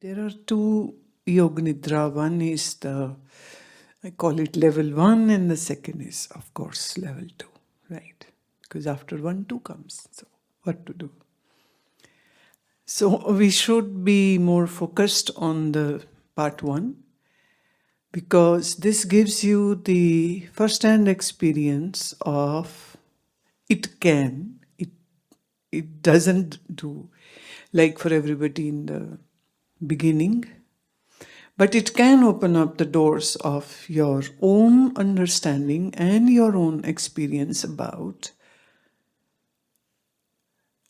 There are two Yoga Nidra. One is I call it level 1, and the second is, of course, level 2, right? Because after 1, 2 comes. So, what to do? So, we should be more focused on the part 1, because this gives you the first-hand experience of it doesn't do, like for everybody in the beginning, but it can open up the doors of your own understanding and your own experience about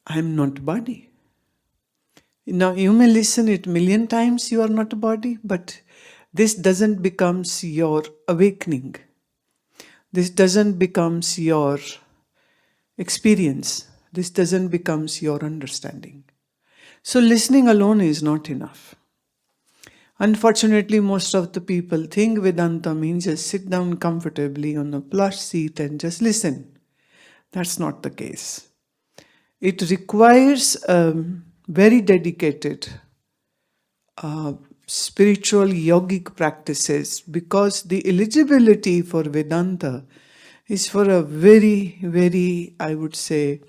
I'm not a body. Now you may listen it 1,000,000 times, you are not a body, but this doesn't becomes your awakening. This doesn't becomes your experience. This doesn't becomes your understanding. So listening alone is not enough. Unfortunately, most of the people think Vedanta means just sit down comfortably on a plush seat and just listen. That's not the case. It requires very dedicated spiritual yogic practices, because the eligibility for Vedanta is for a very, very, I would say,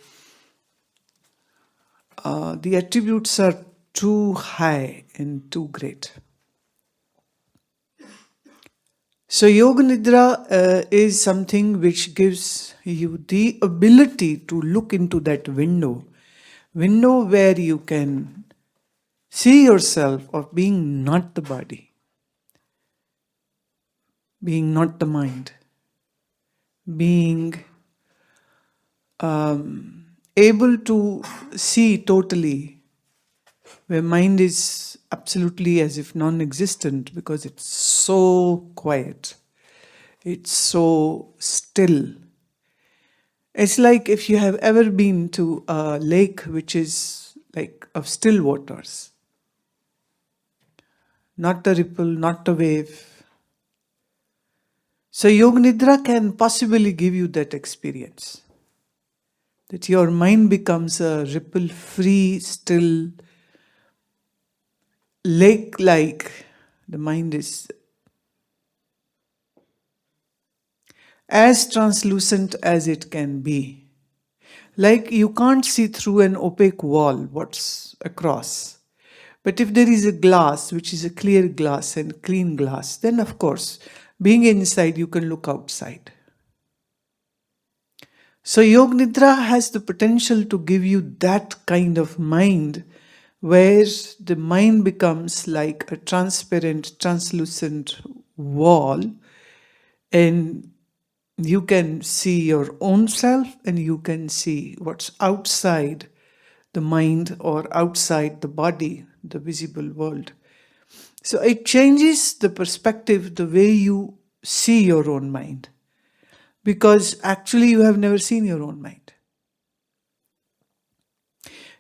the attributes are too high and too great. So Yoga Nidra is something which gives you the ability to look into that window where you can see yourself of being not the body, being not the mind, being able to see totally, where mind is absolutely as if non-existent, because it's so quiet, it's so still. It's like if you have ever been to a lake which is like of still waters, not a ripple, not a wave. So Yoga Nidra can possibly give you that experience, that your mind becomes a ripple-free, still, lake-like. The mind is as translucent as it can be. Like you can't see through an opaque wall what's across. But if there is a glass, which is a clear glass and clean glass, then of course, being inside, you can look outside. So Yoga Nidra has the potential to give you that kind of mind, where the mind becomes like a transparent, translucent wall, and you can see your own self and you can see what's outside the mind or outside the body, the visible world. So it changes the perspective, the way you see your own mind, because actually you have never seen your own mind.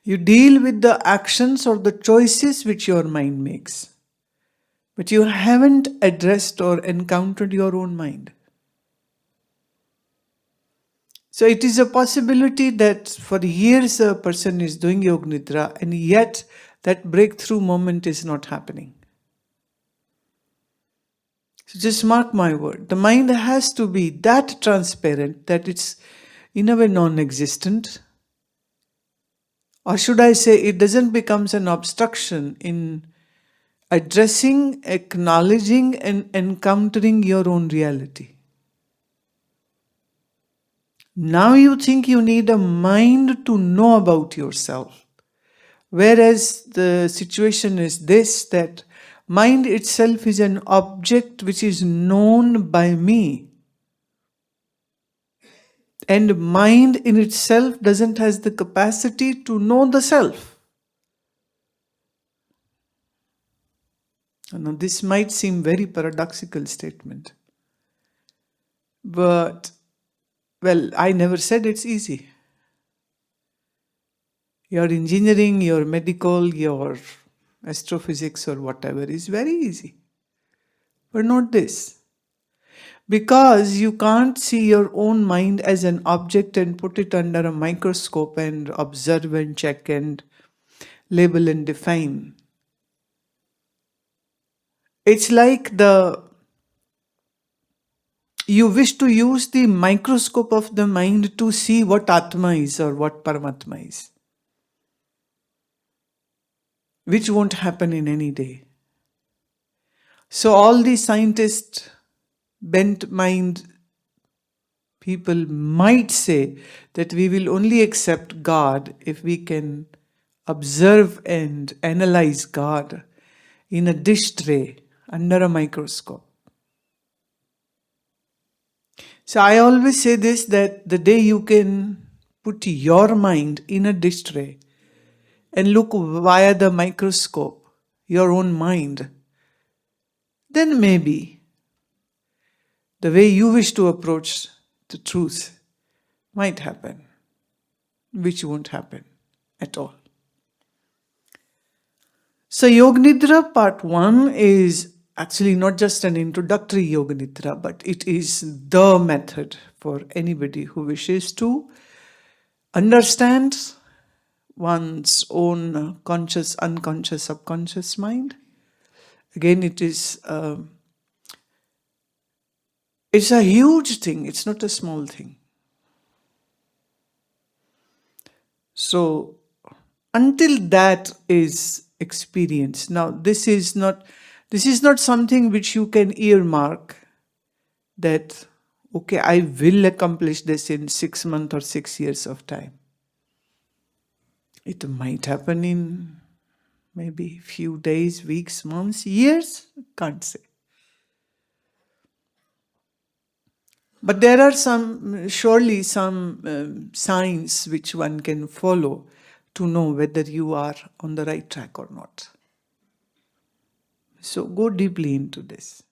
You deal with the actions or the choices which your mind makes, but you haven't addressed or encountered your own mind. So it is a possibility that for years a person is doing Yoga Nidra and yet that breakthrough moment is not happening. So just mark my word, the mind has to be that transparent that it's in a way non-existent. Or should I say, it doesn't become an obstruction in addressing, acknowledging and encountering your own reality. Now you think you need a mind to know about yourself. Whereas the situation is this, that mind itself is an object which is known by me. And mind in itself doesn't have the capacity to know the self. Now this might seem very paradoxical statement. But, well, I never said it's easy. Your engineering, your medical, your astrophysics or whatever is very easy. But not this. Because you can't see your own mind as an object and put it under a microscope and observe and check and label and define. It's like you wish to use the microscope of the mind to see what Atma is or what Paramatma is, which won't happen in any day. So all the scientists, bent mind people might say that we will only accept God if we can observe and analyze God in a dish tray under a microscope. So I always say this, that the day you can put your mind in a dish tray and look via the microscope, your own mind, then maybe the way you wish to approach the truth might happen, which won't happen at all. So Yoga Nidra part 1 is actually not just an introductory Yoga Nidra, but it is the method for anybody who wishes to understand one's own conscious, unconscious, subconscious mind. Again, it's a huge thing. It's not a small thing. So until that is experienced, now this is not something which you can earmark that, okay, I will accomplish this in 6 months or 6 years of time. It might happen in maybe few days, weeks, months, years, can't say. But there are surely some signs which one can follow to know whether you are on the right track or not. So go deeply into this.